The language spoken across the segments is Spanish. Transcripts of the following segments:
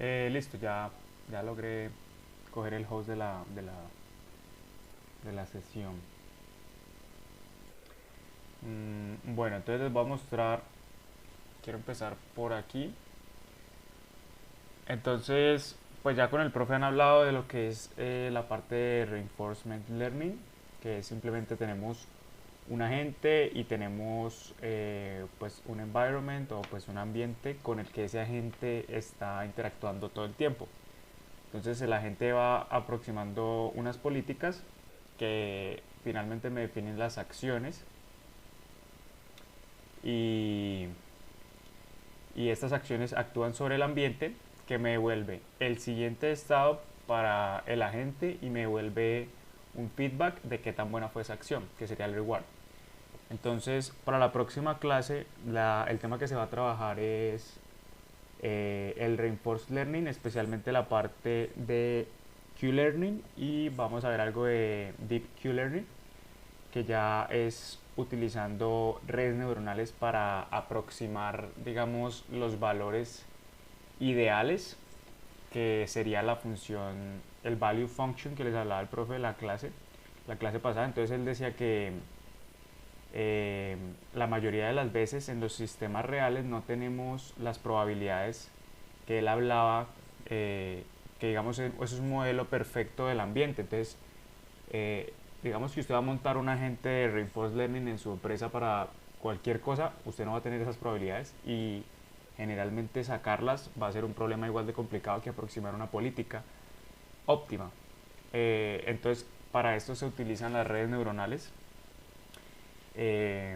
Listo, ya logré coger el host de la sesión. Bueno, entonces les voy a mostrar, quiero empezar por aquí. Entonces, pues ya con el profe han hablado de lo que es la parte de Reinforcement Learning, que simplemente tenemos un agente y tenemos pues un environment o pues un ambiente con el que ese agente está interactuando todo el tiempo. Entonces el agente va aproximando unas políticas que finalmente me definen las acciones y, y estas acciones actúan sobre el ambiente que me devuelve el siguiente estado para el agente y me devuelve un feedback de qué tan buena fue esa acción, que sería el reward. Entonces, para la próxima clase, el tema que se va a trabajar es el Reinforced Learning, especialmente la parte de Q-Learning, y vamos a ver algo de Deep Q-Learning, que ya es utilizando redes neuronales para aproximar, digamos, los valores ideales, que sería la función, el value function que les hablaba el profe de la clase pasada. Entonces él decía que la mayoría de las veces en los sistemas reales no tenemos las probabilidades que él hablaba, que digamos eso es un modelo perfecto del ambiente. Entonces, digamos que usted va a montar un agente de Reinforced Learning en su empresa para cualquier cosa, usted no va a tener esas probabilidades y generalmente sacarlas va a ser un problema igual de complicado que aproximar una política óptima. Entonces, para esto se utilizan las redes neuronales. Eh,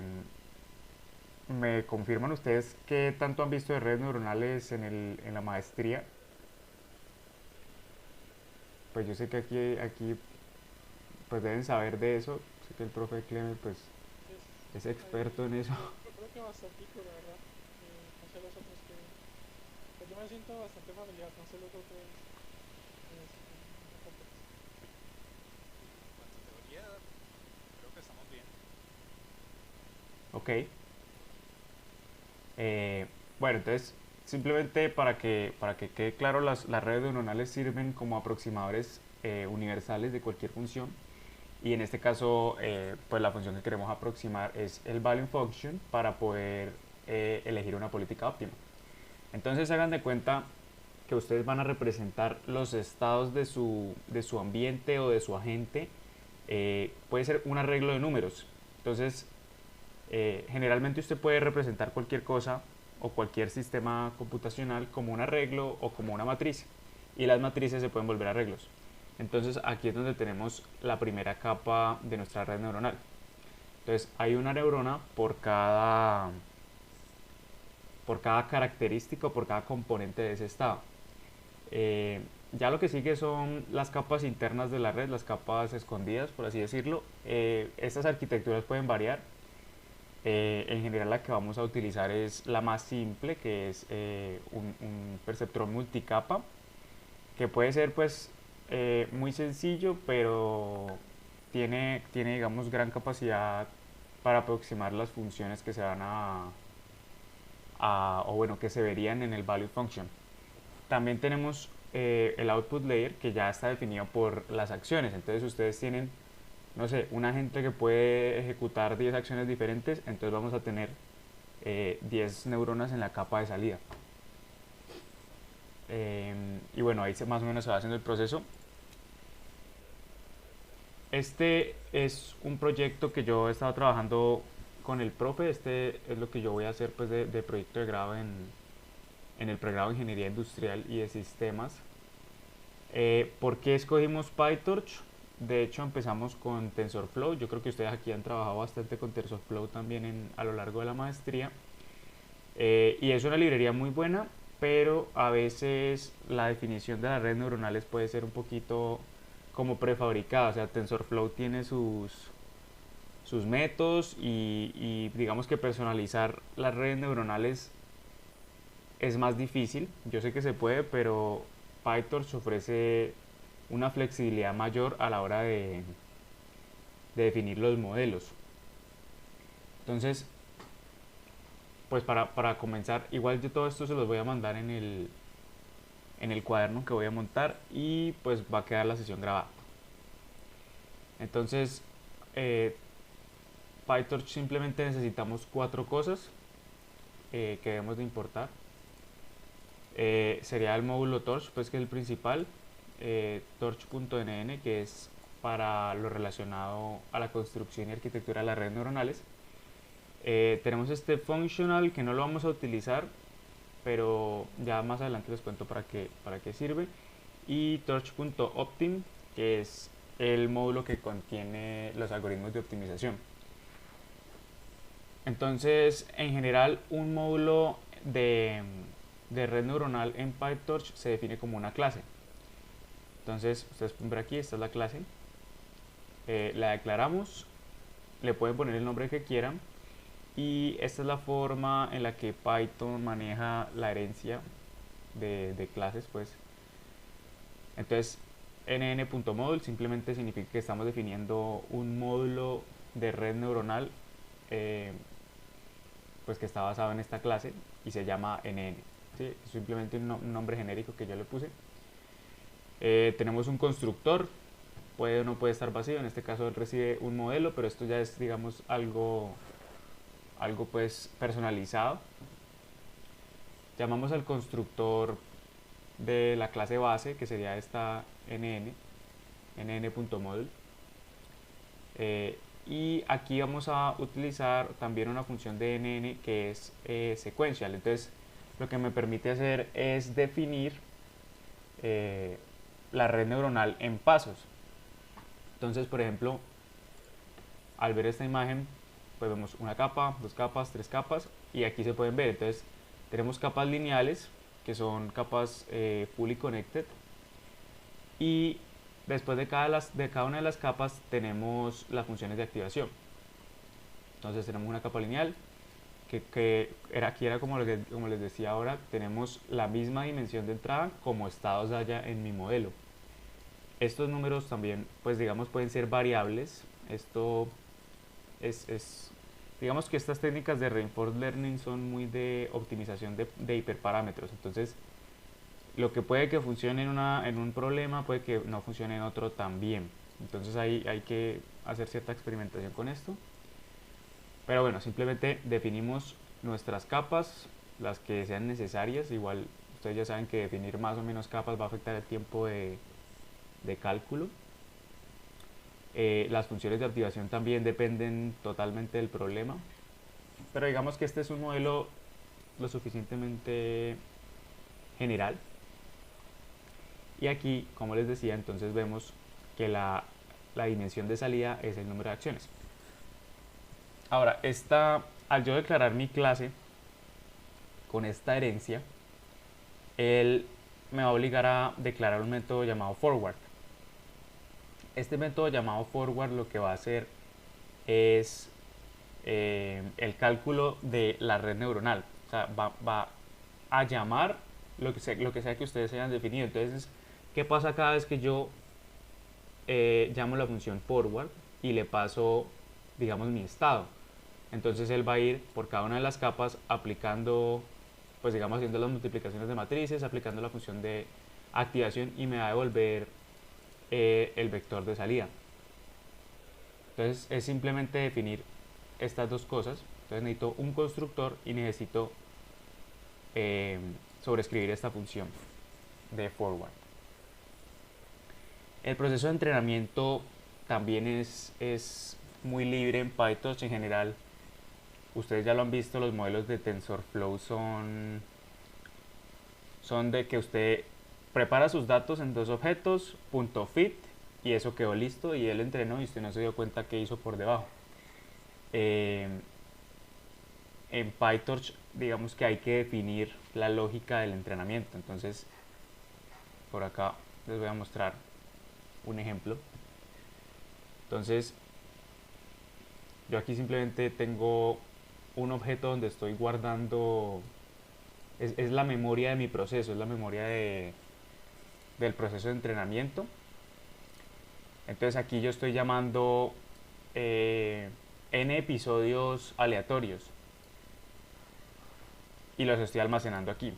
¿Me confirman ustedes qué tanto han visto de redes neuronales en la maestría? Pues yo sé que aquí pues deben saber de eso. Sé que el profe Clement pues Pues es experto ahí en eso. creo que bastantico, la verdad. No sé los otros que... Pues yo me siento bastante familiar, no sé los otros si tienen un poco más. Sí, en cuanto a teoría, creo que estamos bien. Ok. Bueno, entonces simplemente para que quede claro, las redes neuronales sirven como aproximadores universales de cualquier función. Y en este caso, pues la función que queremos aproximar es el value function para poder elegir una política óptima. Entonces hagan de cuenta que ustedes van a representar los estados de su ambiente o de su agente. Puede ser un arreglo de números. Entonces, generalmente usted puede representar cualquier cosa o cualquier sistema computacional como un arreglo o como una matriz. Y las matrices se pueden volver arreglos. Entonces aquí es donde tenemos la primera capa de nuestra red neuronal. Entonces hay una neurona por cada característica o por cada componente de ese estado. Eh, ya lo que sigue son las capas internas de la red, las capas escondidas, por así decirlo. Estas arquitecturas pueden variar. En general la que vamos a utilizar es la más simple, que es un perceptrón multicapa, que puede ser pues muy sencillo, pero tiene digamos gran capacidad para aproximar las funciones que se van o bueno, que se verían en el value function. También tenemos el output layer, que ya está definido por las acciones. Entonces ustedes tienen, no sé, un agente que puede ejecutar 10 acciones diferentes, entonces vamos a tener 10 neuronas en la capa de salida. Y bueno, ahí más o menos se va haciendo el proceso. Este es un proyecto que yo he estado trabajando con el profe. Este es lo que yo voy a hacer pues de proyecto de grado en el pregrado de Ingeniería Industrial y de Sistemas. ¿Por qué escogimos PyTorch? De hecho empezamos con TensorFlow. Yo creo que ustedes aquí han trabajado bastante con TensorFlow también a lo largo de la maestría. Y es una librería muy buena, pero a veces la definición de las redes neuronales puede ser un poquito como prefabricada. O sea, TensorFlow tiene sus métodos y digamos que personalizar las redes neuronales es más difícil. Yo sé que se puede, pero PyTorch ofrece una flexibilidad mayor a la hora de definir los modelos. Entonces, pues para comenzar, igual yo todo esto se los voy a mandar en el cuaderno que voy a montar y pues va a quedar la sesión grabada. Entonces, PyTorch simplemente necesitamos 4 cosas que debemos de importar. Sería el módulo Torch, pues que es el principal, torch.nn, que es para lo relacionado a la construcción y arquitectura de las redes neuronales. Tenemos este functional que no lo vamos a utilizar, pero ya más adelante les cuento para qué sirve. Y torch.optim, que es el módulo que contiene los algoritmos de optimización. Entonces, en general, un módulo de red neuronal en PyTorch se define como una clase. Entonces, ustedes pueden ver aquí, esta es la clase. La declaramos, le pueden poner el nombre que quieran. Y esta es la forma en la que Python maneja la herencia de clases, pues. Entonces, nn.module simplemente significa que estamos definiendo un módulo de red neuronal pues que está basado en esta clase y se llama nn. ¿Sí? Es simplemente un nombre genérico que yo le puse. Tenemos un constructor, puede o no puede estar vacío, en este caso él recibe un modelo, pero esto ya es, digamos, algo pues personalizado. Llamamos al constructor de la clase base, que sería esta nn.module. Y aquí vamos a utilizar también una función de nn que es sequential. Entonces, lo que me permite hacer es definir la red neuronal en pasos. Entonces, por ejemplo, al ver esta imagen, pues vemos una capa, 2 capas, 3 capas, y aquí se pueden ver. Entonces, tenemos capas lineales, que son capas fully connected, y después de cada una de las capas tenemos las funciones de activación. Entonces tenemos una capa lineal, que aquí era como les decía ahora, tenemos la misma dimensión de entrada como estados haya en mi modelo. Estos números también, pues digamos, pueden ser variables. Esto digamos que estas técnicas de Reinforced Learning son muy de optimización de hiperparámetros. Entonces, lo que puede que funcione en un problema puede que no funcione en otro también. Entonces hay que hacer cierta experimentación con esto. Pero bueno, simplemente definimos nuestras capas, las que sean necesarias. Igual ustedes ya saben que definir más o menos capas va a afectar el tiempo de cálculo. Las funciones de activación también dependen totalmente del problema. Pero digamos que este es un modelo lo suficientemente general. Y aquí, como les decía, entonces vemos que la dimensión de salida es el número de acciones. Ahora, al yo declarar mi clase con esta herencia, él me va a obligar a declarar un método llamado forward. Este método llamado forward lo que va a hacer es el cálculo de la red neuronal. O sea, va a llamar lo que sea que ustedes hayan definido. Entonces, ¿qué pasa cada vez que yo llamo la función forward y le paso, digamos, mi estado? Entonces él va a ir por cada una de las capas aplicando, pues digamos, haciendo las multiplicaciones de matrices, aplicando la función de activación y me va a devolver el vector de salida. Entonces es simplemente definir estas dos cosas. Entonces necesito un constructor y necesito sobreescribir esta función de forward. El proceso de entrenamiento también es muy libre en PyTorch en general. Ustedes ya lo han visto, los modelos de TensorFlow son de que usted prepara sus datos en 2 objetos, .fit, y eso quedó listo y él entrenó y usted no se dio cuenta qué hizo por debajo. En PyTorch digamos que hay que definir la lógica del entrenamiento. Entonces por acá les voy a mostrar un ejemplo. Entonces yo aquí simplemente tengo un objeto donde estoy guardando, es la memoria de mi proceso, es la memoria del proceso de entrenamiento. Entonces aquí yo estoy llamando n episodios aleatorios y los estoy almacenando aquí.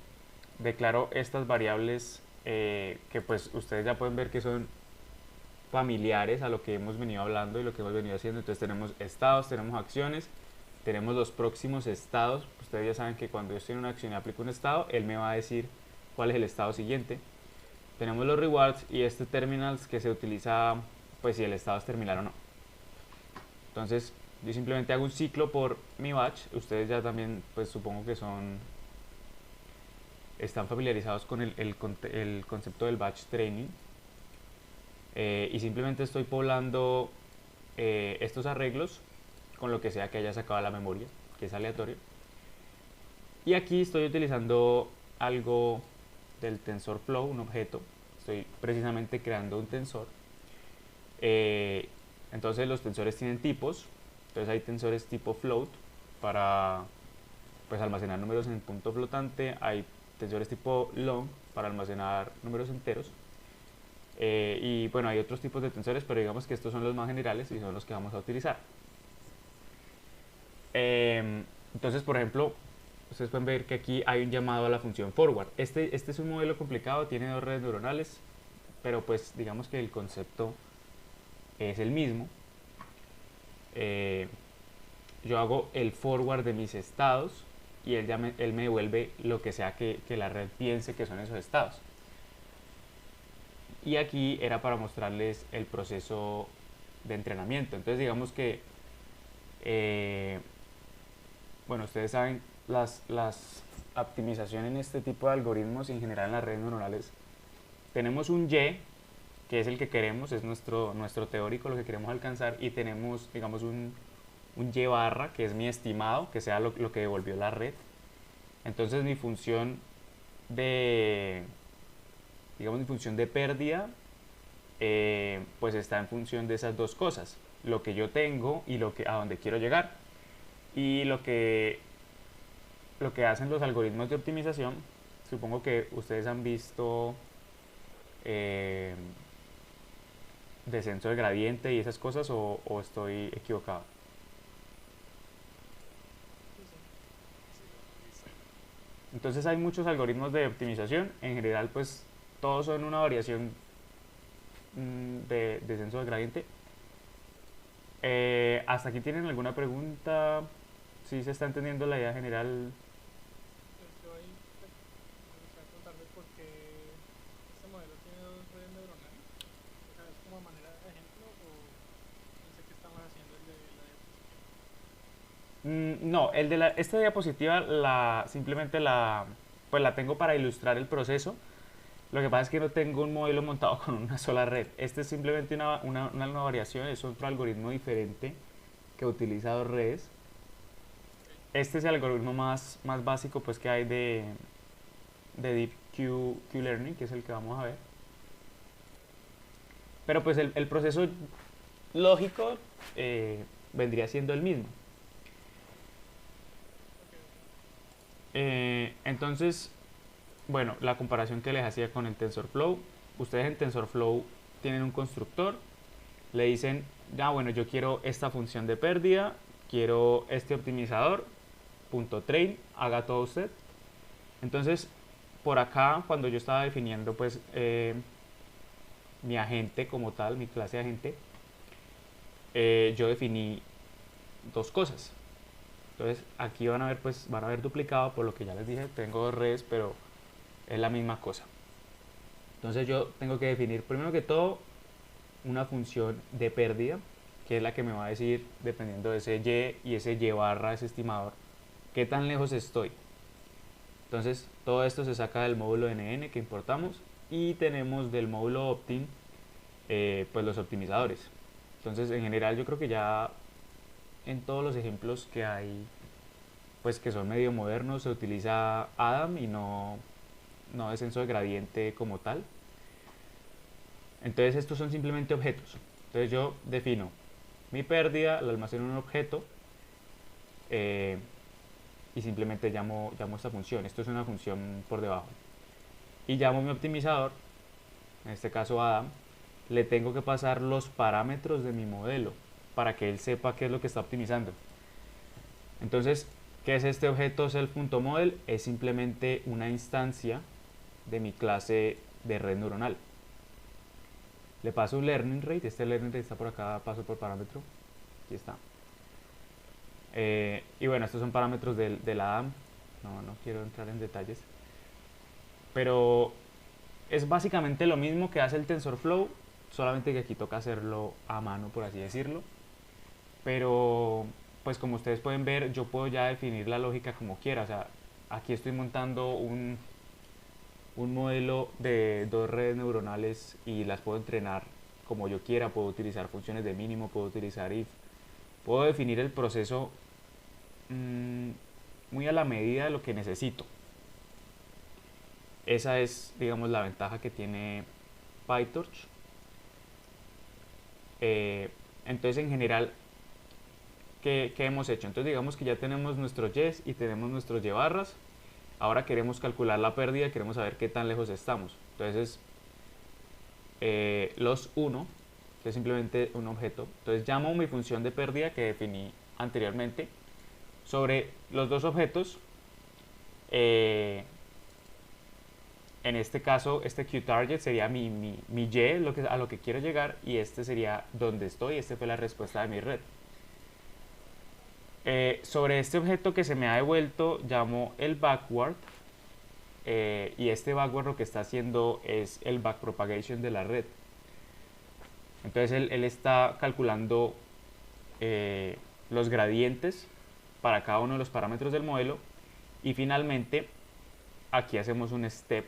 Declaro estas variables que pues ustedes ya pueden ver que son familiares a lo que hemos venido hablando y lo que hemos venido haciendo. Entonces tenemos estados, tenemos acciones, tenemos los próximos estados. Ustedes ya saben que cuando yo estoy en una acción y aplico un estado, él me va a decir cuál es el estado siguiente. Tenemos los rewards y este terminals que se utiliza pues si el estado es terminal o no. Entonces yo simplemente hago un ciclo por mi batch. Ustedes ya también pues supongo que están familiarizados con el concepto del batch training. Y simplemente estoy poblando estos arreglos con lo que sea que haya sacado a la memoria, que es aleatorio. Y aquí estoy utilizando algo del TensorFlow, un objeto. Estoy precisamente creando un tensor. Entonces los tensores tienen tipos. Entonces hay tensores tipo float para pues almacenar números en punto flotante. Hay tensores tipo long para almacenar números enteros. Y bueno, hay otros tipos de tensores, pero digamos que estos son los más generales y son los que vamos a utilizar. Entonces, por ejemplo, ustedes pueden ver que aquí hay un llamado a la función forward. Este es un modelo complicado, tiene dos redes neuronales, pero pues digamos que el concepto es el mismo. Yo hago el forward de mis estados y él me devuelve lo que sea que la red piense que son esos estados. Y aquí era para mostrarles el proceso de entrenamiento. Entonces digamos que bueno, ustedes saben las optimizaciones en este tipo de algoritmos y en general en las redes neuronales. Tenemos un Y, que es el que queremos, es nuestro teórico, lo que queremos alcanzar, y tenemos, digamos, un Y barra, que es mi estimado, que sea lo que devolvió la red. Entonces mi función de, digamos, mi función de pérdida, pues está en función de esas dos cosas, lo que yo tengo y a donde quiero llegar. Y lo que hacen los algoritmos de optimización, supongo que ustedes han visto descenso de gradiente y esas cosas, o estoy equivocado. Sí, sí. Entonces hay muchos algoritmos de optimización, en general pues todos son una variación de descenso de gradiente. ¿Hasta aquí tienen alguna pregunta? ¿Sí se está entendiendo la idea general? Yo ahí me gustaría preguntarle por qué este modelo tiene dos redes neuronales. O sea, ¿es como a manera de ejemplo o pensé que estamos haciendo el de la diapositiva? No, esta diapositiva simplemente pues la tengo para ilustrar el proceso. Lo que pasa es que no tengo un modelo montado con una sola red. Este es simplemente una nueva variación, es otro algoritmo diferente que utiliza dos redes. Este es el algoritmo más básico pues, que hay de Deep Q-Learning, que es el que vamos a ver. Pero pues el proceso lógico vendría siendo el mismo. Entonces, bueno, la comparación que les hacía con el TensorFlow. Ustedes en TensorFlow tienen un constructor, le dicen, ya bueno, yo quiero esta función de pérdida, quiero este optimizador, .train, haga todo usted. Entonces, por acá, cuando yo estaba definiendo pues mi agente como tal, mi clase de agente, yo definí dos cosas. Entonces aquí van a ver duplicado, por lo que ya les dije, tengo dos redes, pero es la misma cosa. Entonces yo tengo que definir primero que todo una función de pérdida, que es la que me va a decir, dependiendo de ese y ese y barra, ese estimador, qué tan lejos estoy. Entonces todo esto se saca del módulo NN que importamos, y tenemos del módulo Optim pues los optimizadores. Entonces en general yo creo que ya en todos los ejemplos que hay, pues que son medio modernos, se utiliza Adam y no descenso de gradiente como tal. Entonces estos son simplemente objetos. Entonces yo defino mi pérdida, la almaceno en un objeto y simplemente llamo esta función. Esto es una función por debajo. Y llamo mi optimizador, en este caso Adam, le tengo que pasar los parámetros de mi modelo para que él sepa qué es lo que está optimizando. Entonces, ¿qué es este objeto self.model? Es simplemente una instancia de mi clase de red neuronal. Le paso un learning rate, este learning rate está por acá, paso por parámetro, aquí está. Y bueno, estos son parámetros de la DAM, no quiero entrar en detalles, pero es básicamente lo mismo que hace el TensorFlow, solamente que aquí toca hacerlo a mano, por así decirlo. Pero pues como ustedes pueden ver, yo puedo ya definir la lógica como quiera. O sea, aquí estoy montando un modelo de dos redes neuronales y las puedo entrenar como yo quiera. Puedo utilizar funciones de mínimo, puedo utilizar if, puedo definir el proceso muy a la medida de lo que necesito. Esa es, digamos, la ventaja que tiene PyTorch. Entonces, en general, ¿qué hemos hecho? Entonces, digamos que ya tenemos nuestros yes y tenemos nuestros y barras. Ahora queremos calcular la pérdida, queremos saber qué tan lejos estamos. Entonces, los 1, que es simplemente un objeto. Entonces, llamo mi función de pérdida que definí anteriormente sobre los dos objetos. En este caso, este QTarget sería mi y, a lo que quiero llegar, y este sería donde estoy. Esta fue la respuesta de mi red. Sobre este objeto que se me ha devuelto, llamo el backward, y este backward lo que está haciendo es el backpropagation de la red. Entonces él está calculando los gradientes para cada uno de los parámetros del modelo, y finalmente aquí hacemos un step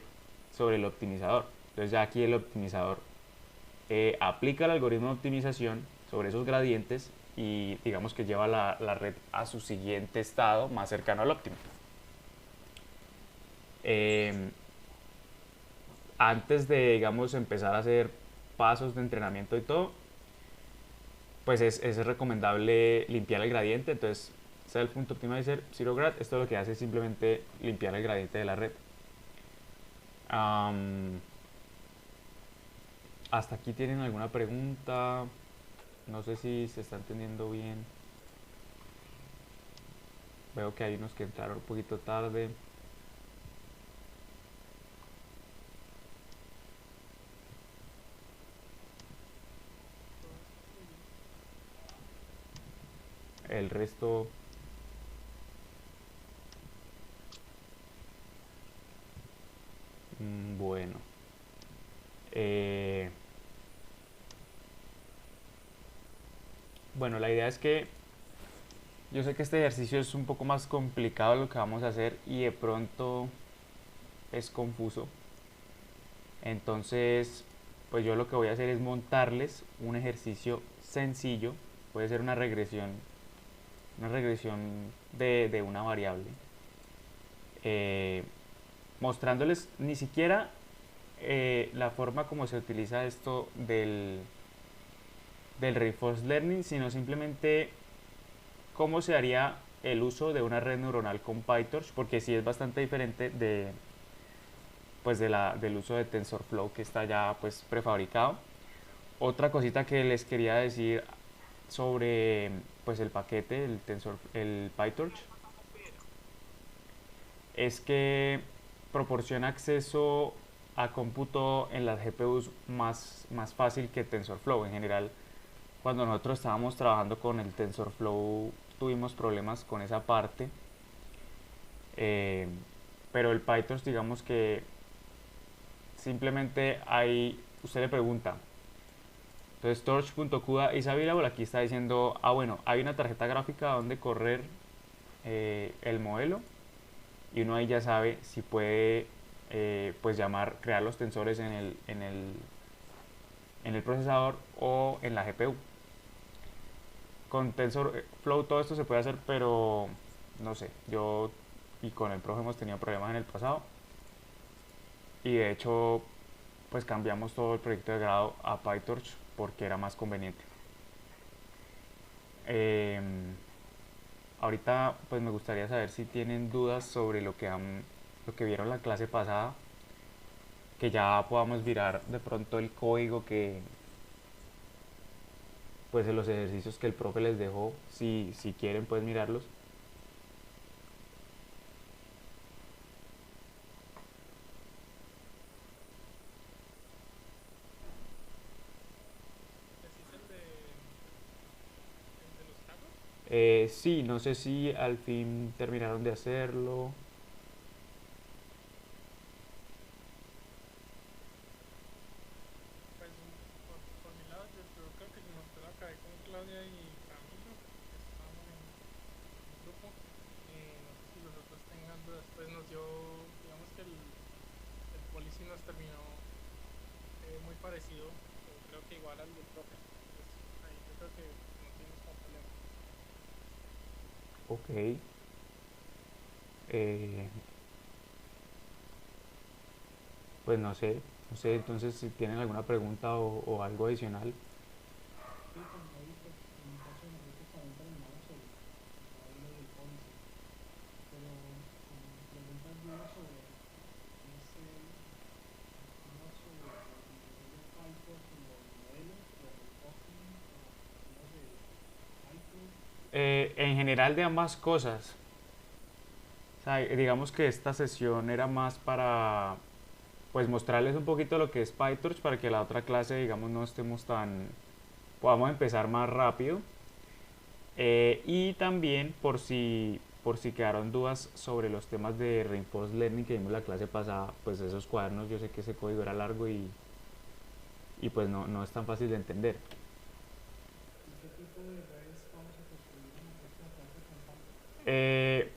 sobre el optimizador. Entonces ya aquí el optimizador aplica el algoritmo de optimización sobre esos gradientes y digamos que lleva la red a su siguiente estado más cercano al óptimo. Antes de, digamos, empezar a hacer pasos de entrenamiento y todo, pues es recomendable limpiar el gradiente. Entonces self.optimizer zero grad, esto lo que hace es simplemente limpiar el gradiente de la red. Hasta aquí tienen alguna pregunta. No sé si se está entendiendo bien. Veo que hay unos que entraron un poquito tarde. El resto bueno, bueno, la idea es que yo sé que este ejercicio es un poco más complicado de lo que vamos a hacer y de pronto es confuso. Entonces, pues yo lo que voy a hacer es montarles un ejercicio sencillo. Puede ser una regresión de una variable, mostrándoles ni siquiera la forma como se utiliza esto del reinforced learning, sino simplemente cómo se haría el uso de una red neuronal con PyTorch, porque sí es bastante diferente pues del uso de TensorFlow, que está ya pues prefabricado. Otra cosita que les quería decir sobre pues el paquete, el PyTorch, es que proporciona acceso a cómputo en las GPUs más fácil que TensorFlow. En general, cuando nosotros estábamos trabajando con el TensorFlow tuvimos problemas con esa parte, pero el PyTorch, digamos que simplemente usted le pregunta, entonces torch.cuda is available, aquí está diciendo, bueno, hay una tarjeta gráfica donde correr el modelo, y uno ahí ya sabe si puede pues crear los tensores en el procesador o en la GPU. Con TensorFlow todo esto se puede hacer, pero no sé, yo y con el profe hemos tenido problemas en el pasado, y de hecho pues cambiamos todo el proyecto de grado a PyTorch porque era más conveniente. Ahorita pues me gustaría saber si tienen dudas sobre lo que vieron la clase pasada, que ya podamos virar de pronto el código pues de los ejercicios que el profe les dejó. Si quieren pueden mirarlos. Sí, no sé si al fin terminaron de hacerlo. Pues por mi lado, yo creo que nosotros acá con Claudia y Camilo, que estábamos en grupo. No sé si los otros tengan dudas. Pues nos dio, digamos que el policy nos terminó muy parecido, o creo que igual al del profe. Entonces ahí yo creo que no tienes como problema. Ok. eh, pues no sé, no sé, entonces si tienen alguna pregunta o algo adicional. Sí, pues ahí pues en el caso de nosotros también terminamos el modelo del policy, pero preguntas dudas sobre uno sobre la utilización de PyTorch en los modelos o el hosting o aplicaciones de iCloud. En general de ambas cosas. O sea, digamos que esta sesión era más para pues mostrarles un poquito lo que es PyTorch para que la otra clase digamos no estemos tan podamos empezar más rápido. Y también por si quedaron dudas sobre los temas de Reinforced Learning que vimos la clase pasada, pues esos cuadernos yo sé que ese código era largo y pues no es tan fácil de entender. ¿Y qué tipo de redes vamos a construir en la próxima clase con PyTorch? Eh,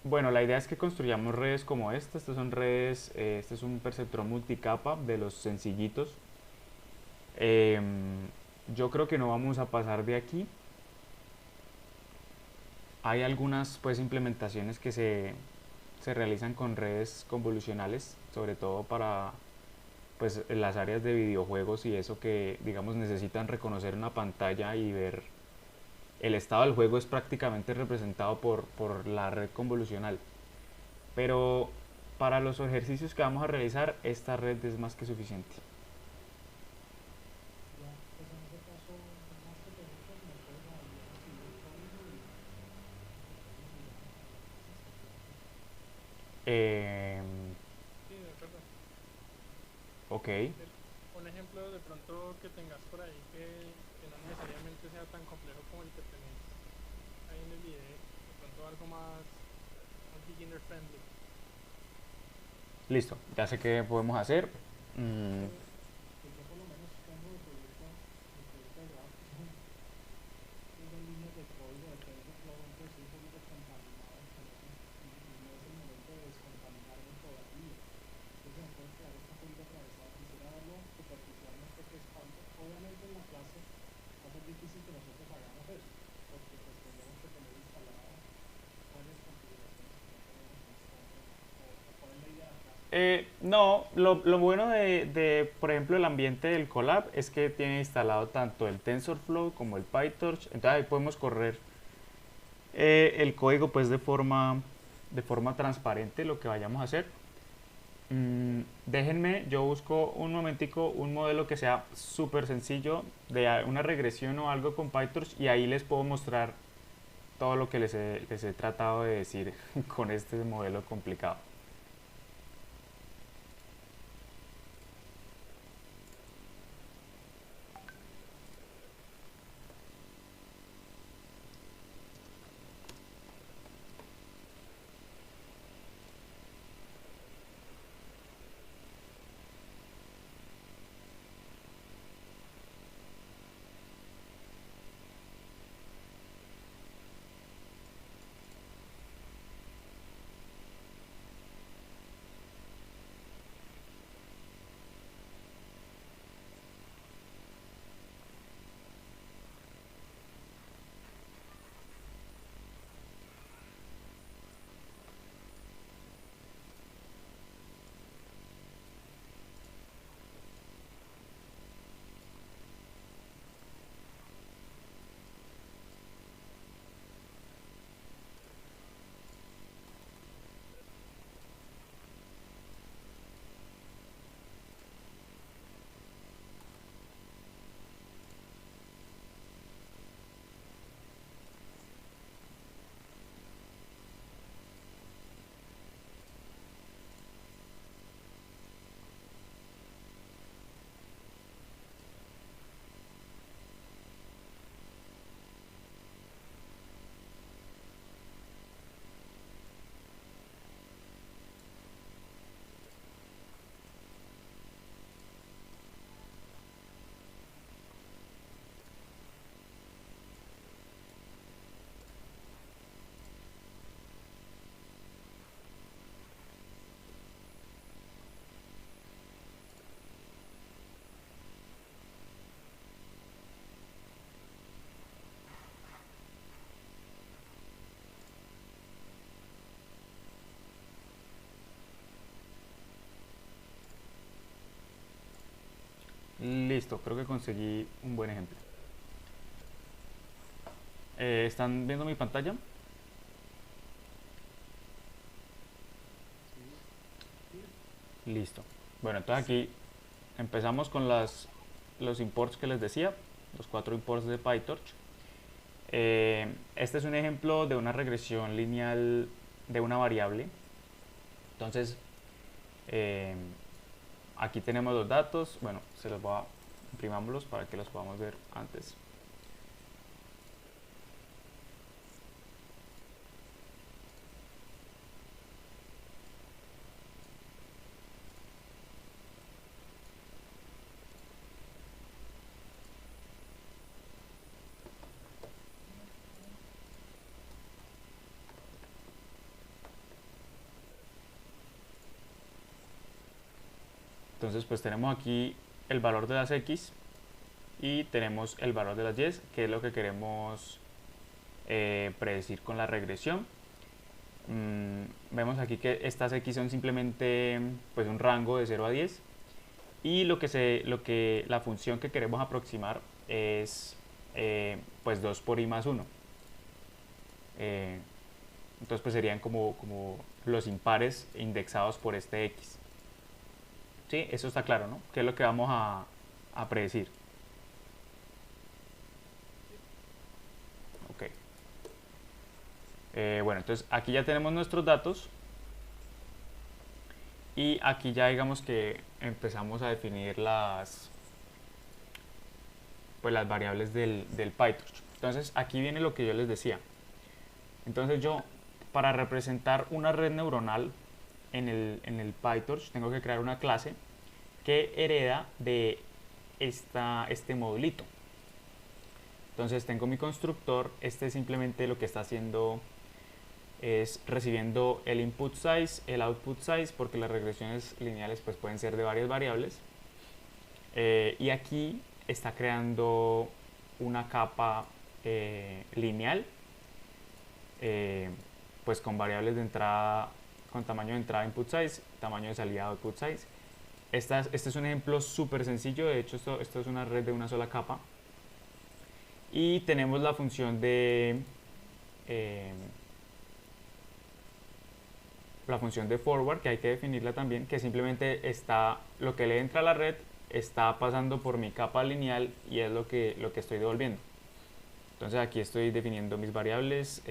bueno, la idea es que construyamos redes como esta. Estas son redes, este es un perceptrón multicapa de los sencillitos. Eh, yo creo que no vamos a pasar de aquí. Hay algunas pues implementaciones que se realizan con redes convolucionales, sobre todo para pues en las áreas de videojuegos y eso que digamos necesitan reconocer una pantalla y ver el estado del juego es prácticamente representado por la red convolucional. Pero para los ejercicios que vamos a realizar, esta red es más que suficiente. Ya, pues en ese caso, más que preguntas, me puedes enviar enseguida el código y podemos enviarnos a la clase hasta que lo hagamos. Eh, Sí, de acuerdo. ok. Un ejemplo de pronto que tengas por ahí que no necesariamente sea tan complejo como el que tenés ahí en el IDE, de pronto algo más beginner friendly. Listo, ya sé qué podemos hacer. Mm, Pues yo por lo menos tengo el proyecto de grado, que son 2 líneas de código de TensorFlow, entonces estoy un poquito contaminado con eso y no es el momento de descontaminarme todavía. Entonces se me puede quedar esto un poquito atravesado. Quisiera verlo superficialmente que es Python. Obviamente en la clase va a ser difícil que nosotros hagamos eso, porque pues tendríamos que tener instalado varias configuraciones que no tenemos en este momento. O cuál es la idea de la clase. no, lo bueno de, por ejemplo, el ambiente del Colab es que tiene instalado tanto el TensorFlow como el PyTorch. Entonces ahí podemos correr el código pues de forma transparente lo que vayamos a hacer. Déjenme, yo busco un momentico un modelo que sea súper sencillo de una regresión o algo con PyTorch y ahí les puedo mostrar todo lo que les he tratado de decir con este modelo complicado. Listo, creo que conseguí un buen ejemplo. ¿Están viendo mi pantalla? Listo. Bueno, entonces aquí empezamos con los imports que les decía, los 4 imports de PyTorch. Este es un ejemplo de una regresión lineal de una variable. Entonces, aquí tenemos los datos. Bueno, se los voy a imprimámoslos para que los podamos ver antes. Entonces, pues tenemos aquí el valor de las x y tenemos el valor de las y, que es lo que queremos predecir con la regresión. Vemos aquí que estas x son simplemente pues un rango de 0 a 10 y la función que queremos aproximar es pues 2 por i más 1. Entonces pues serían como los impares indexados por este x. ¿Sí? Eso está claro, ¿no? ¿Qué es lo que vamos a predecir? Ok. Bueno, entonces aquí ya tenemos nuestros datos y aquí ya digamos que empezamos a definir las variables del PyTorch. Entonces aquí viene lo que yo les decía. Entonces yo, para representar una red neuronal en el PyTorch, tengo que crear una clase que hereda de este modulito. Entonces tengo mi constructor, este simplemente lo que está haciendo es recibiendo el input size, el output size, porque las regresiones lineales pues pueden ser de varias variables. Y aquí está creando una capa lineal, pues con variables de entrada, con tamaño de entrada input size, tamaño de salida output size. Este es un ejemplo súper sencillo, de hecho esto es una red de una sola capa. Y tenemos la función de forward, que hay que definirla también, que simplemente está, lo que le entra a la red está pasando por mi capa lineal y es lo que estoy devolviendo. Entonces aquí estoy definiendo mis variables,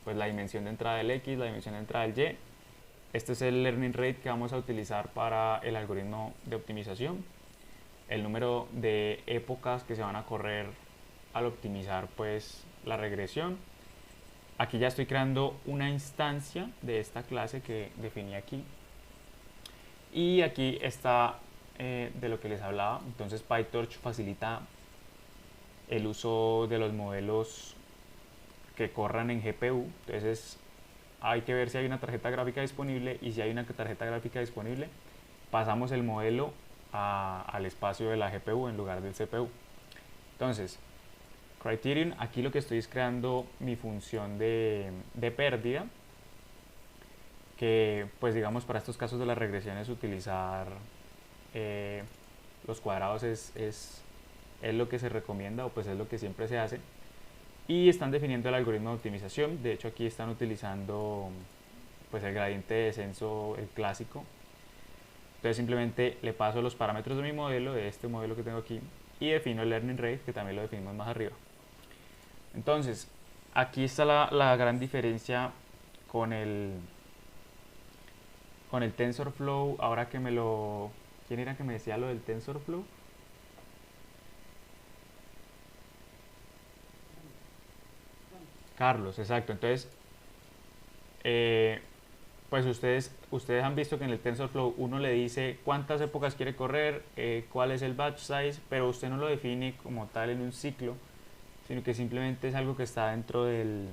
pues la dimensión de entrada del x, la dimensión de entrada del y. Este es el learning rate que vamos a utilizar para el algoritmo de optimización. El número de épocas que se van a correr al optimizar pues la regresión. Aquí ya estoy creando una instancia de esta clase que definí aquí. Y aquí está de lo que les hablaba. Entonces PyTorch facilita el uso de los modelos que corran en GPU. Entonces hay que ver si hay una tarjeta gráfica disponible, y si hay una tarjeta gráfica disponible pasamos el modelo al espacio de la GPU en lugar del CPU. Entonces criterion, aquí lo que estoy es creando mi función de pérdida, que pues digamos para estos casos de las regresiones utilizar los cuadrados es lo que se recomienda, o pues es lo que siempre se hace. Y están definiendo el algoritmo de optimización. De hecho aquí están utilizando pues el gradiente de descenso, el clásico. Entonces simplemente le paso los parámetros de mi modelo, de este modelo que tengo aquí, y defino el learning rate, que también lo definimos más arriba. Entonces aquí está la gran diferencia con el TensorFlow. Ahora que ¿quién era que me decía lo del TensorFlow? Carlos, exacto. Entonces, pues ustedes han visto que en el TensorFlow uno le dice cuántas épocas quiere correr, cuál es el batch size, pero usted no lo define como tal en un ciclo, sino que simplemente es algo que está dentro de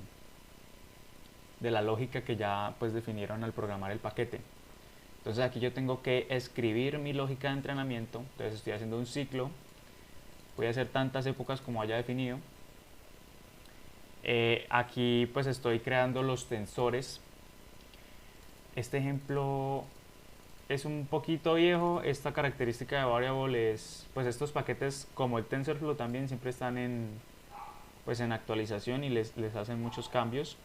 la lógica que ya pues definieron al programar el paquete. Entonces aquí yo tengo que escribir mi lógica de entrenamiento. Entonces estoy haciendo un ciclo, voy a hacer tantas épocas como haya definido. Aquí pues estoy creando los tensores. Este ejemplo es un poquito viejo. Esta característica de variable es, pues estos paquetes como el TensorFlow también siempre están en, pues en actualización y les hacen muchos cambios.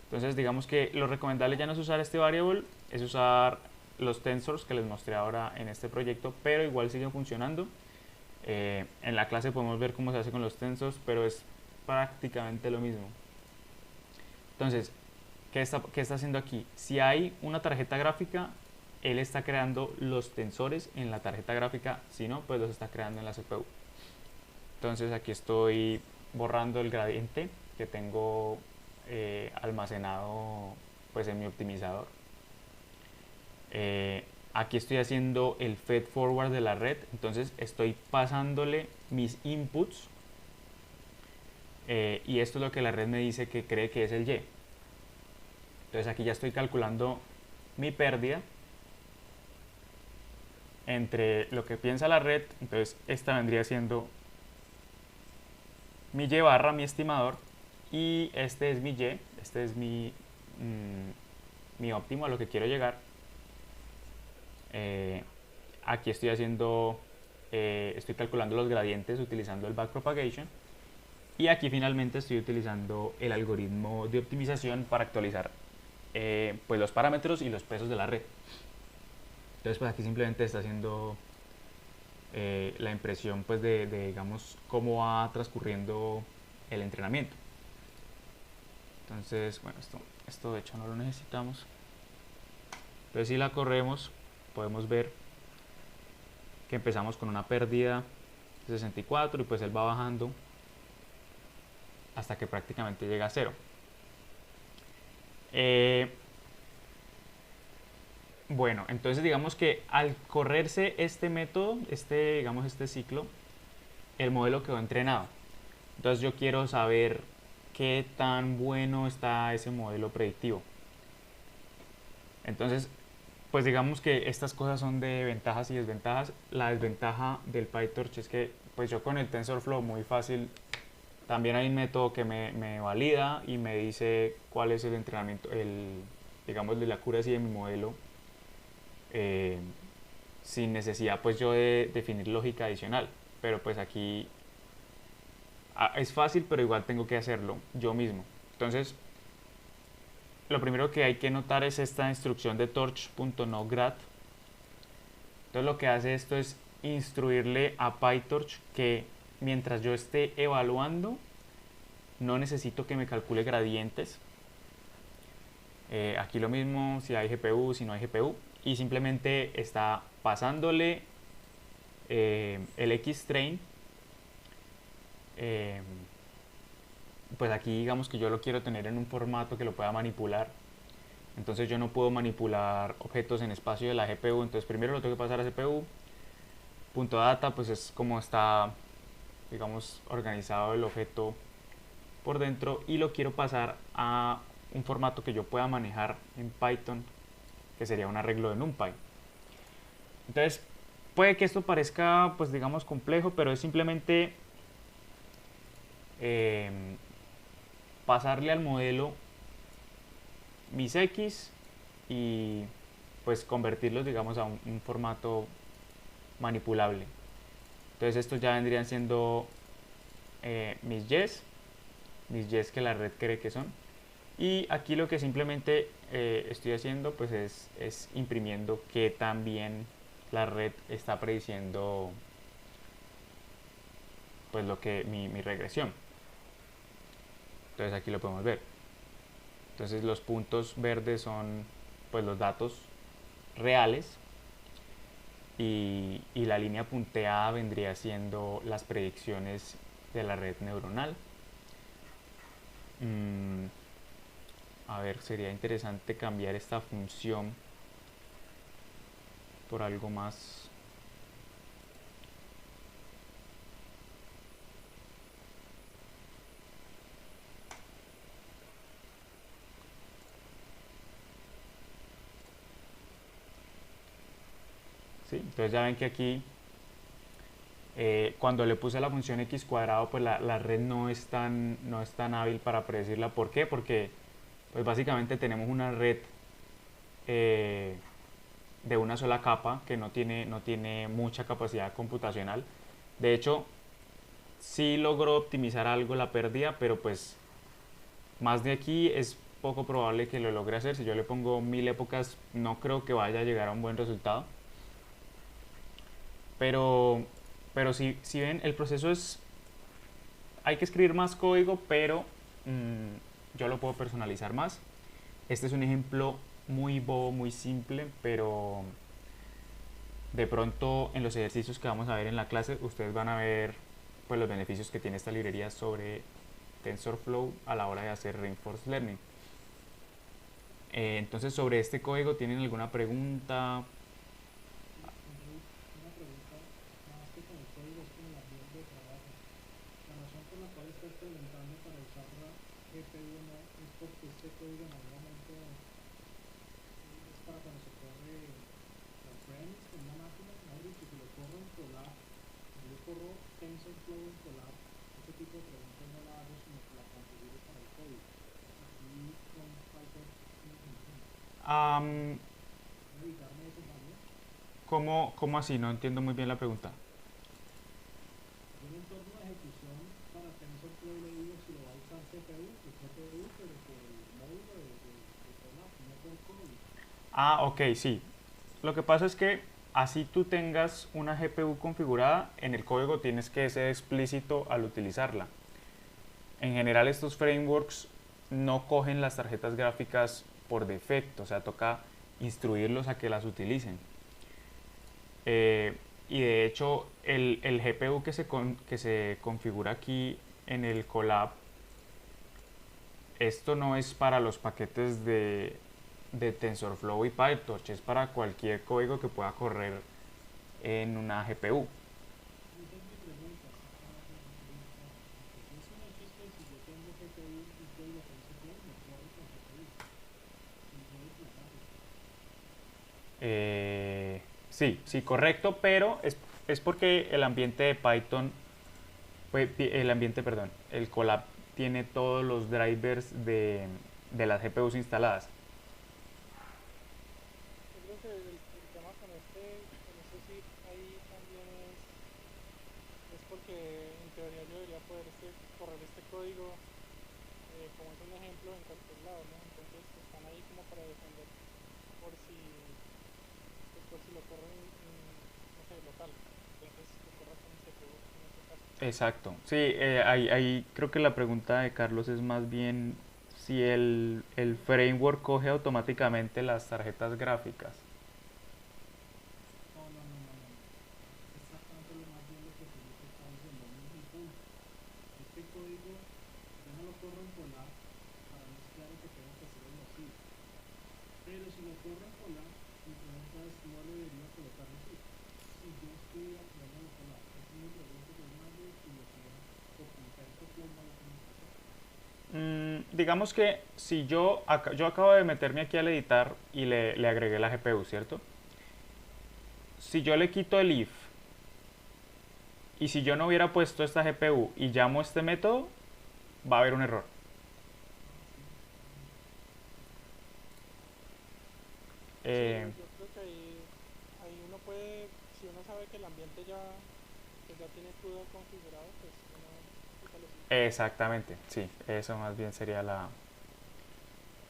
Entonces digamos que lo recomendable ya no es usar este variable, es usar los tensors que les mostré ahora en este proyecto, pero igual siguen funcionando. En la clase podemos ver cómo se hace con los tensors, pero es prácticamente lo mismo. Entonces, ¿qué está haciendo aquí? Si hay una tarjeta gráfica, él está creando los tensores en la tarjeta gráfica, si no, pues los está creando en la CPU. Entonces aquí estoy borrando el gradiente que tengo almacenado pues en mi optimizador. Aquí estoy haciendo el fed forward de la red, entonces estoy pasándole mis inputs y esto es lo que la red me dice que cree que es el Y. Entonces aquí ya estoy calculando mi pérdida entre lo que piensa la red. Entonces esta vendría siendo mi Y barra, mi estimador, y este es mi Y, este es mi óptimo a lo que quiero llegar. Aquí estoy haciendo, estoy calculando los gradientes utilizando el backpropagation, y aquí finalmente estoy utilizando el algoritmo de optimización para actualizar pues los parámetros y los pesos de la red. Entonces pues aquí simplemente está haciendo la impresión pues de digamos cómo va transcurriendo el entrenamiento. Entonces bueno, esto de hecho no lo necesitamos, pero si la corremos podemos ver que empezamos con una pérdida de 64 y pues él va bajando hasta que prácticamente llega a 0. Bueno, entonces digamos que al correrse este método, digamos este ciclo, el modelo quedó entrenado. Entonces yo quiero saber qué tan bueno está ese modelo predictivo. Entonces, pues digamos que estas cosas son de ventajas y desventajas. La desventaja del PyTorch es que pues yo con el TensorFlow muy fácil, también hay un método que me valida y me dice cuál es el entrenamiento, digamos de la accuracy de mi modelo, sin necesidad pues yo de definir lógica adicional. Pero pues aquí es fácil, pero igual tengo que hacerlo yo mismo. Entonces lo primero que hay que notar es esta instrucción de torch.noGrad. Entonces lo que hace esto es instruirle a PyTorch que mientras yo esté evaluando no necesito que me calcule gradientes. Aquí lo mismo, si hay GPU, si no hay GPU, y simplemente está pasándole el Xtrain. Pues aquí digamos que yo lo quiero tener en un formato que lo pueda manipular. Entonces yo no puedo manipular objetos en espacio de la GPU, entonces primero lo tengo que pasar a CPU. Punto data pues es como está, digamos, organizado el objeto por dentro, y lo quiero pasar a un formato que yo pueda manejar en Python, que sería un arreglo de NumPy. Entonces puede que esto parezca pues digamos complejo, pero es simplemente pasarle al modelo mis X y pues convertirlos digamos a un formato manipulable. Entonces estos ya vendrían siendo mis Y's que la red cree que son, y aquí lo que simplemente estoy haciendo pues es imprimiendo que también la red está prediciendo pues lo que mi regresión. Entonces aquí lo podemos ver. Entonces los puntos verdes son pues los datos reales, y la línea punteada vendría siendo las predicciones de la red neuronal. A ver, sería interesante cambiar esta función por algo más. ¿Sí? Entonces ya ven que aquí cuando le puse la función x cuadrado pues la red no es tan hábil para predecirla. ¿Por qué? Porque pues básicamente tenemos una red de una sola capa que no tiene mucha capacidad computacional. De hecho, sí logró optimizar algo la pérdida, pero pues más de aquí es poco probable que lo logre hacer. Si yo le pongo 1000 épocas, no creo que vaya a llegar a un buen resultado. Pero, pero si ven, el proceso es... Hay que escribir más código, pero yo lo puedo personalizar más. Este es un ejemplo muy bobo, muy simple, pero de pronto en los ejercicios que vamos a ver en la clase, ustedes van a ver pues, los beneficios que tiene esta librería sobre TensorFlow a la hora de hacer Reinforced Learning. Entonces, sobre este código, ¿tienen alguna pregunta? Una pregunta más que con el código es con el ambiente de trabajo. La razón por la cual estás preguntando para usar la GPU no es porque este código en algún momento es para cuando se corre las frames en una máquina, que si lo corro en Colab, si yo corro TensorFlow en Colab, este tipo de preguntas no la hago sino que la configuro para el código. Aquí con Python no funciona. Um, ¿Puedo evitarme ese fallo? ¿Cómo así? No entiendo muy bien la pregunta. Yo en el entorno de ejecución para TensorFlow le digo si lo va a usar CPU, pues CPU, pero por el módulo de Colab, no por código. Ah, ok, sí. Lo que pasa es que así tú tengas una GPU configurada, en el código tienes que ser explícito al utilizarla. En general estos frameworks no cogen las tarjetas gráficas por defecto, o sea, toca instruirlos a que las utilicen. Y de hecho el GPU que se configura aquí en el Colab, esto no es para los paquetes de TensorFlow y PyTorch, es para cualquier código que pueda correr en una GPU. Esa es mi pregunta, exactamente mi pregunta. Porque si es un hecho es que si yo tengo GPU y código TensorFlow, me corre con GPU, sin código gráfico. Sí, correcto, pero es porque el ambiente de Python, perdón, el Colab tiene todos los drivers de las GPUs instaladas. Yo creo que el tema con este zip ahí también es porque en teoría yo debería poder correr este código como es un ejemplo en cualquier lado, ¿no? Entonces están ahí como para defender por si, pues, por si lo corren, no sé, local. Entonces lo corra con CPU en este caso. Exacto, sí, ahí creo que la pregunta de Carlos es más bien si el framework coge automáticamente las tarjetas gráficas. No, no, no, no, no, no. Es exactamente lo más bien lo que Felipe está diciendo, no es mi punto. Este código yo no lo corro en Colab, para mí es claro que tengo que hacer el así. Pero si lo corro en Colab, mi pregunta es, no le debería colocar así. Si yo estuviera creando Colab, esa es mi pregunta, que es más de curiosidad, porque en TensorFlow no lo tengo que hacer. Digamos que si yo acabo de meterme aquí al editar y le agregué la GPU, ¿cierto? Si yo le quito el if y si yo no hubiera puesto esta GPU y llamo este método, va a haber un error. Sí, Eh, yo creo que ahí uno puede, si uno sabe que el ambiente ya, pues ya tiene todo configurado, pues uno quita los ítems. exactamente, sí, eso más bien sería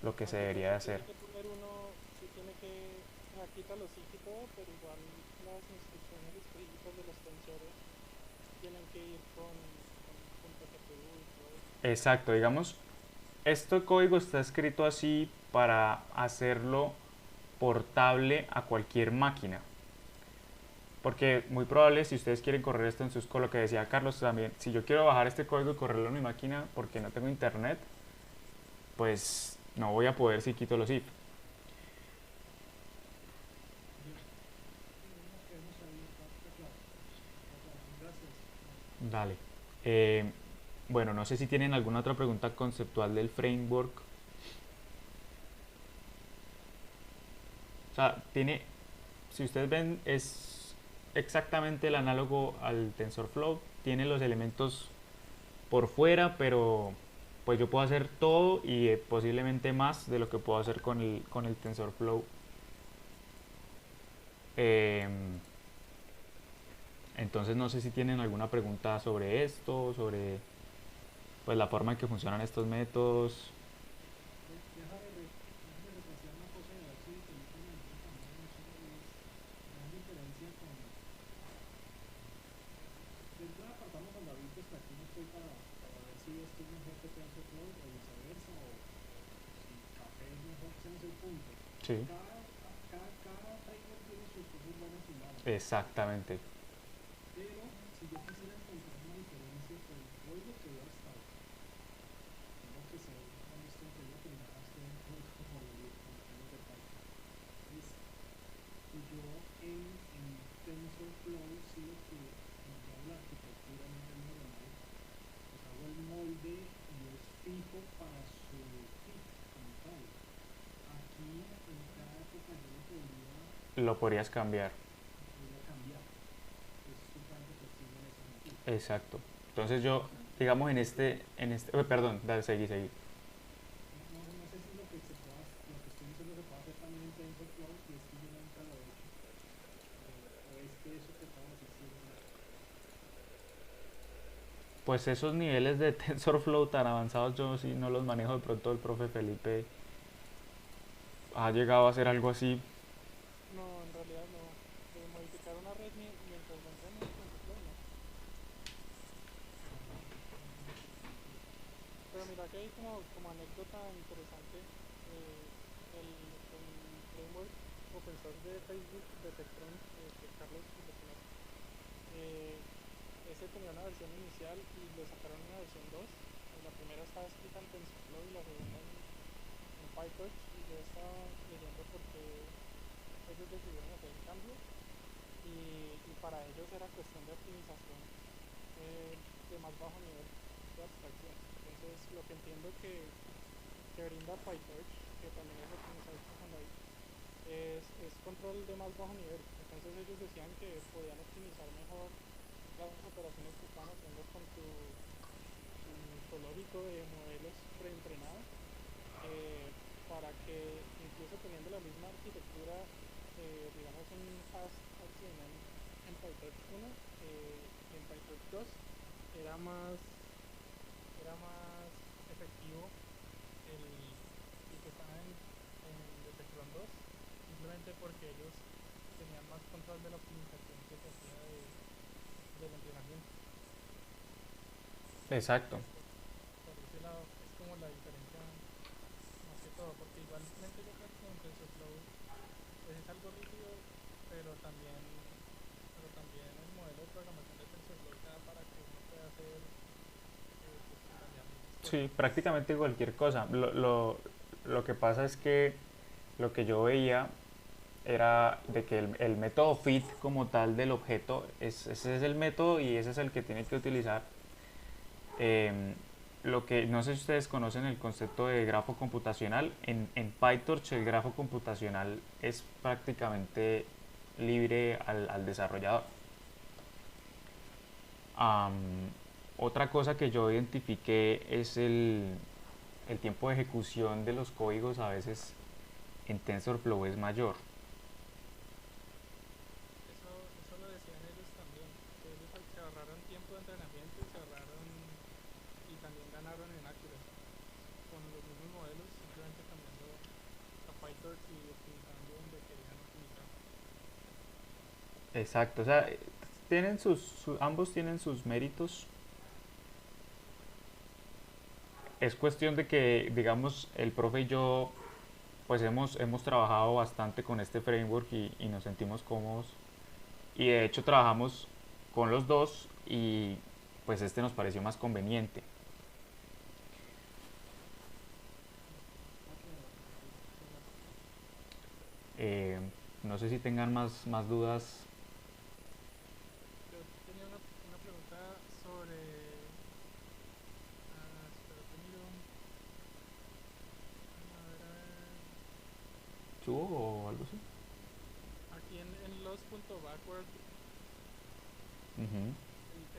lo que se Aunque pues debería de sí hacer. tiene que poner uno, sí tiene que, o sea, quita los if y todo, pero igual las instrucciones específicas de los tensores tienen que ir con punto .gpu y todo eso. Exacto, digamos, este código está escrito así para hacerlo portable a cualquier máquina. Porque muy probable, si ustedes quieren correr esto en sus, con lo que decía Carlos también, si yo quiero bajar este código y correrlo en mi máquina porque no tengo internet, pues no voy a poder si quito los if. Bien, nos quedamos ahí, está claro. Está claro. Gracias. Dale. Eh, bueno, no sé si tienen alguna otra pregunta conceptual del framework. O sea, si ustedes ven, es exactamente el análogo al TensorFlow. Tiene los elementos por fuera, pero pues yo puedo hacer todo y posiblemente más de lo que puedo hacer con el TensorFlow. Em, entonces no sé si tienen alguna pregunta sobre esto, sobre pues la forma en que funcionan estos métodos. Déjame repasar una cosa y a ver si de pronto me ayuda también en eso. Es la gran diferencia con. De entrada partamos con David, pues que aquí no estoy para ver si esto es mejor que TensorFlow o viceversa, o si Café es mejor, ese no es el punto. Sí, Cada framework tiene sus cosas buenas y malas, exactamente. pero si yo quisiera encontrar una diferencia por el código que veo hasta ahora, tengo que ser honesto en que es lo que nada estoy en código como temas de Python. Es que yo en TensorFlow sí lo que cambiar la arquitectura a nivel neuronal, pues hago el molde y es fijo para su fit como tal. Aquí en cada época yo Lo podrías cambiar. lo podría cambiar. Es totalmente flexible en ese sentido. Exacto. Entonces yo, Entonces, digamos esto, perdón, dale, seguí, seguí. no sé si lo que lo que estoy diciendo se puede hacer también en TensorFlow y es que yo nunca lo he hecho. O es que eso que acabo de decir sí es verdad. Pues esos niveles de TensorFlow tan avanzados yo sí no los manejo, de pronto el profe Felipe ha llegado a hacer algo así. No, en realidad no. Modificar una red mientras la entreno en TensorFlow, no. Pero mira que hay como anécdota interesante, el framework open source de Facebook, de Tectron, que Carlos lo conoce. eh, Ese tenía una versión inicial y le sacaron una versión 2. La primera estaba escrita en TensorFlow y la segunda en PyTorch, y yo estaba leyendo porque ellos decidieron hacer el cambio, y para ellos era cuestión de optimización de más bajo nivel de abstracción. Entonces lo que entiendo que brinda PyTorch, que también es optimizado con Light, es control de más bajo nivel. Entonces ellos decían que podían optimizar mejor las operaciones que estaban haciendo con su zoológico de modelos preentrenados, eh, para que incluso teniendo la misma arquitectura, digamos un fast HTML en PyTorch 1, en PyTorch 2 era más, era más efectivo el que estaba en Detectron 2, simplemente porque ellos tenían más control de la optimización que se hacía del entrenamiento. Exacto. Entonces, por ese lado es como la diferencia más que todo, porque igualmente yo creo que con TensorFlow pues es algo rígido, pero también, pero también el modelo de programación de TensorFlow te da para que uno pueda hacer pues, en realidad muchas cosas. Sí, prácticamente cualquier cosa. Lo que pasa es que lo que yo veía era de que el método fit como tal del objeto, ese es el método y ese es el que tiene que utilizar. Em, lo que no sé si ustedes conocen el concepto de grafo computacional. En PyTorch el grafo computacional es prácticamente libre al desarrollador. Am, Otra cosa que yo identifiqué es el tiempo de ejecución de los códigos a veces en TensorFlow es mayor. Eso lo decían ellos también, que ellos se ahorraron tiempo de entrenamiento y se ahorraron y también ganaron en accuracy con los mismos modelos, simplemente cambiando a PyTorch y optimizando donde querían optimizar. Exacto, o sea, tienen ambos tienen sus méritos. Es cuestión de que, digamos, el profe y yo, pues hemos trabajado bastante con este framework y nos sentimos cómodos. Y de hecho trabajamos con los dos y pues este nos pareció más conveniente. Está claro, David, muchas gracias. Eh, no sé si tengan más dudas. Yo tenía una pregunta sobre... espérate, miro. A ver. ¿Tuvo o algo así? Aquí en los.backward, Ujú.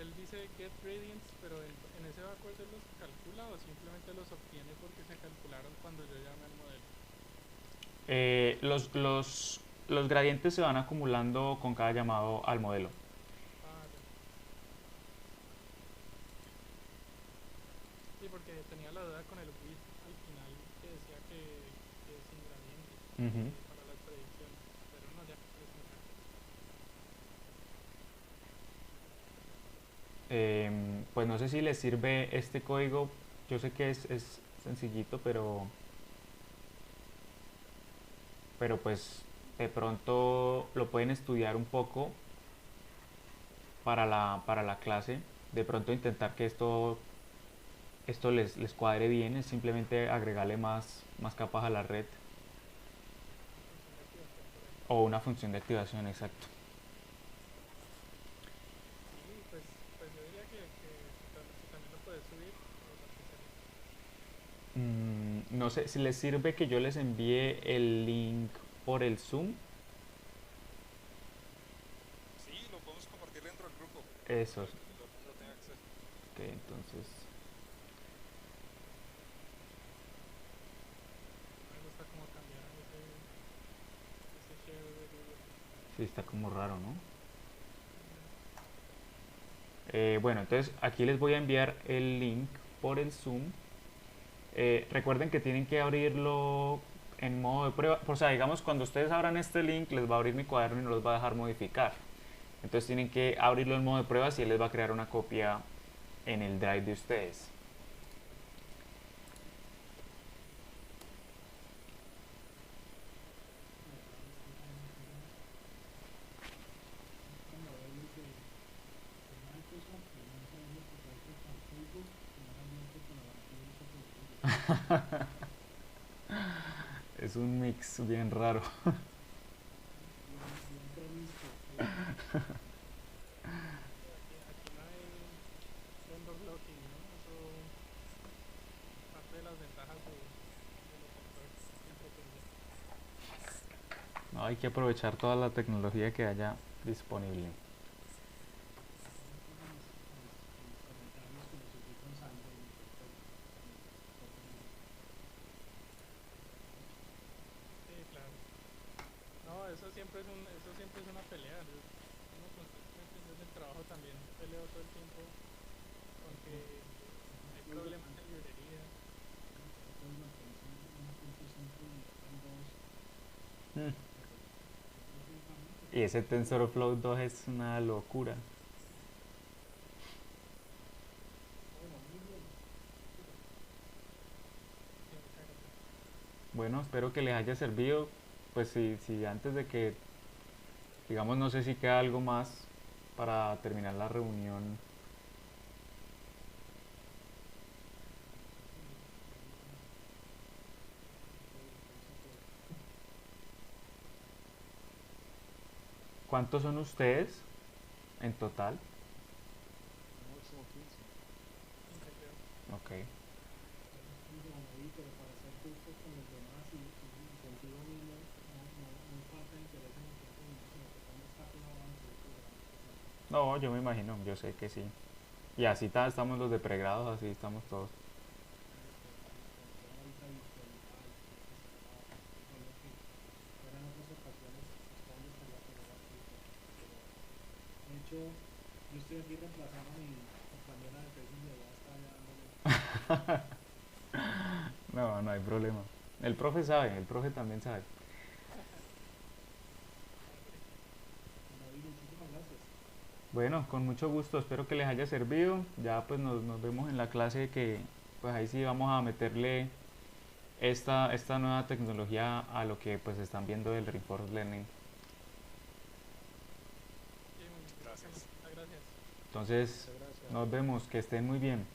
él dice get gradients, pero en ese backward él los calcula o simplemente los obtiene porque se calcularon cuando yo llamé al modelo. Los los gradientes se van acumulando con cada llamado al modelo. Ah, ya. Sí, porque tenía la duda con el with al final que decía que sin gradiente Ujú. para las predicciones, pero no, ya es muy claro. Pues no sé si les sirve este código. Yo sé que es sencillito, pero pues de pronto lo pueden estudiar un poco para la clase. De pronto intentar que esto les cuadre bien. Es simplemente agregarle más capas a la red Una función de activación por ahí. o una función de activación, exacto. Sí, pues yo diría que si también lo puedes subir, aterrizaría. No sé si les sirve que yo les envíe el link por el Zoom. Sí, lo podemos compartir dentro del grupo Eso, para que todo el mundo tenga acceso. ok, entonces No me gusta cómo cambiaron ese share de Google. sí está como raro, ¿no? Mm, Bueno, entonces aquí les voy a enviar el link por el Zoom. Recuerden que tienen que abrirlo en modo de prueba. O sea, digamos, cuando ustedes abran este link, les va a abrir mi cuaderno y no los va a dejar modificar. Entonces tienen que abrirlo en modo de pruebas y él les va a crear una copia en el drive de ustedes. La verdad es que es como ellos de Microsoft, que no se vende proyecto con Facebook, sino realmente con el antivirus operativo. Es un mix bien raro. Bien, bien promiscuo, bien. sí, aquí no hay vendor locking, ¿no? Eso parte de las ventajas del open source independiente. No, hay que aprovechar toda la tecnología que haya disponible. Ahí empiezan mis comentarios que lo sufrí con Sandro y respecto. Totalmente. Sí, claro. No, eso siempre es una pelea. Uno constantemente desde el trabajo también peleo todo el tiempo con No, que no hay puedo, problemas en librerías. no puedo mantener 1.5 y están dos, Mm. pero eso es un cambio que Y ese tenemos que TensorFlow 2 es una locura. bueno, muy bien, súper. Sí, muchas gracias. Bueno, espero que les haya servido. Pues si antes de que, digamos, no sé si queda algo más para terminar la reunión. Me parece bien, estoy de acuerdo. ¿Cuántos son ustedes en total? Somos como 15. 15 creo. Ok. Somos 15 ahí, pero para ser justos con los demás y contigo mismo, no es falta de interés en el tiempo mismo, sino que cómo está clavado en el programa, siempre. No, yo me imagino, yo sé que sí. Y así estamos los de pregrados, así estamos todos. Listo, listo. Toda esa virtualidad y tener que cerrar, es algo que fueran otras ocasiones, Osvaldo estaría pero aquí presente. Pero de hecho, yo estoy aquí reemplazando a mi compañera de tesis y allá está ya dándole No, no hay problema. El profe sabe, el profe también sabe. Vale. bueno, David, muchísimas gracias. Bueno, con mucho gusto, espero que les haya servido. Ya pues nos vemos en la clase que pues ahí sí vamos a meterle esta nueva tecnología a lo que pues están viendo del Reinforced Learning. Sí, muchísimas Gracias. gracias. Entonces, Muchas gracias. nos vemos, que estén muy bien.